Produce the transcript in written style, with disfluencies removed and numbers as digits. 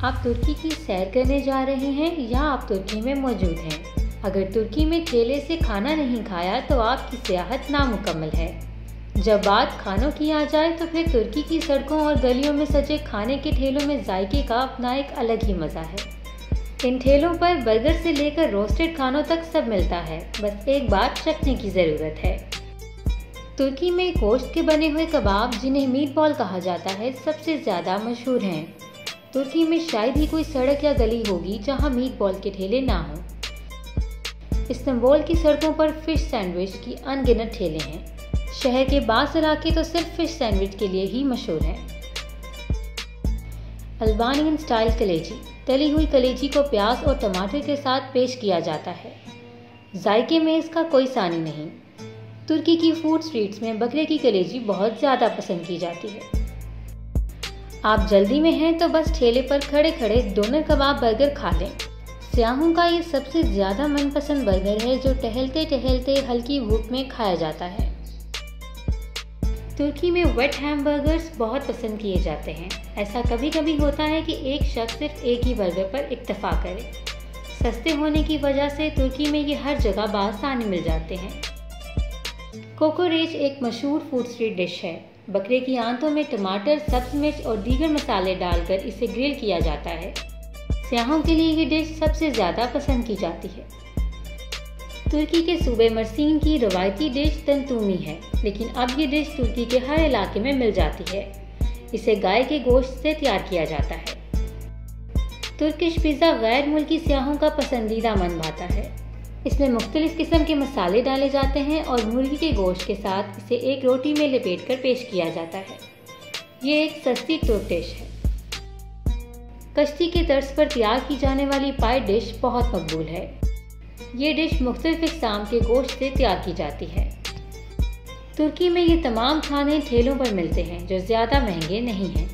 आप तुर्की की सैर करने जा रहे हैं या आप तुर्की में मौजूद हैं? अगर तुर्की में ठेले से खाना नहीं खाया तो आपकी सियाहत नामुकम्मल है। जब बात खानों की आ जाए तो फिर तुर्की की सड़कों और गलियों में सजे खाने के ठेलों में जायके का अपना एक अलग ही मज़ा है। इन ठेलों पर बर्गर से लेकर रोस्टेड खानों तक सब मिलता है, बस एक बार चखने की ज़रूरत है। तुर्की में गोश्त के बने हुए कबाब, जिन्हें मीट बॉल कहा जाता है, सबसे ज़्यादा मशहूर हैं। तुर्की में शायद ही कोई सड़क या गली होगी जहां मीट बॉल के ठेले ना हों। इस्तांबुल की सड़कों पर फिश सैंडविच की अनगिनत ठेले हैं। शहर के बास इलाके तो सिर्फ फिश सैंडविच के लिए ही मशहूर हैं। अल्बानियन स्टाइल कलेजी, तली हुई कलेजी को प्याज और टमाटर के साथ पेश किया जाता है। जायके में इसका कोई सानी नहीं। तुर्की की फूड स्ट्रीट्स में बकरे की कलेजी बहुत ज़्यादा पसंद की जाती है। आप जल्दी में हैं तो बस ठेले पर खड़े खड़े डोनर कबाब बर्गर खा लें। सियाहों का ये सबसे ज़्यादा मनपसंद बर्गर है जो टहलते टहलते हल्की भूख में खाया जाता है। तुर्की में वेट हैमबर्गर्स बहुत पसंद किए जाते हैं। ऐसा कभी कभी होता है कि एक शख्स सिर्फ एक ही बर्गर पर इत्तेफा करे। सस्ते होने की वजह से तुर्की में ये हर जगह बआसानी मिल जाते हैं। कोकोरेच एक मशहूर फूड स्ट्रीट डिश है। बकरे की आंतों में टमाटर, सब्ज मिर्च और दीगर मसाले डालकर इसे ग्रिल किया जाता है। सियाहों के लिए ये डिश सबसे ज़्यादा पसंद की जाती है। तुर्की के सूबे मर्सीन की रवायती डिश तंतूमी है, लेकिन अब ये डिश तुर्की के हर इलाके में मिल जाती है। इसे गाय के गोश्त से तैयार किया जाता है। तुर्किश पिज़्ज़ा गैर मुल्की सियाहों का पसंदीदा मन भाता है। इसमें मुख्तलिफ किस्म के मसाले डाले जाते हैं और मुर्गी के गोश्त के साथ इसे एक रोटी में लपेटकर पेश किया जाता है। ये एक सस्ती तुर्क डिश है। कश्ती के तर्ज पर तैयार की जाने वाली पाई डिश बहुत मकबूल है। ये डिश मुख्तलिफ इक़साम के गोश्त से तैयार की जाती है। तुर्की में ये तमाम खाने ठेलों पर मिलते हैं जो ज़्यादा महंगे नहीं हैं।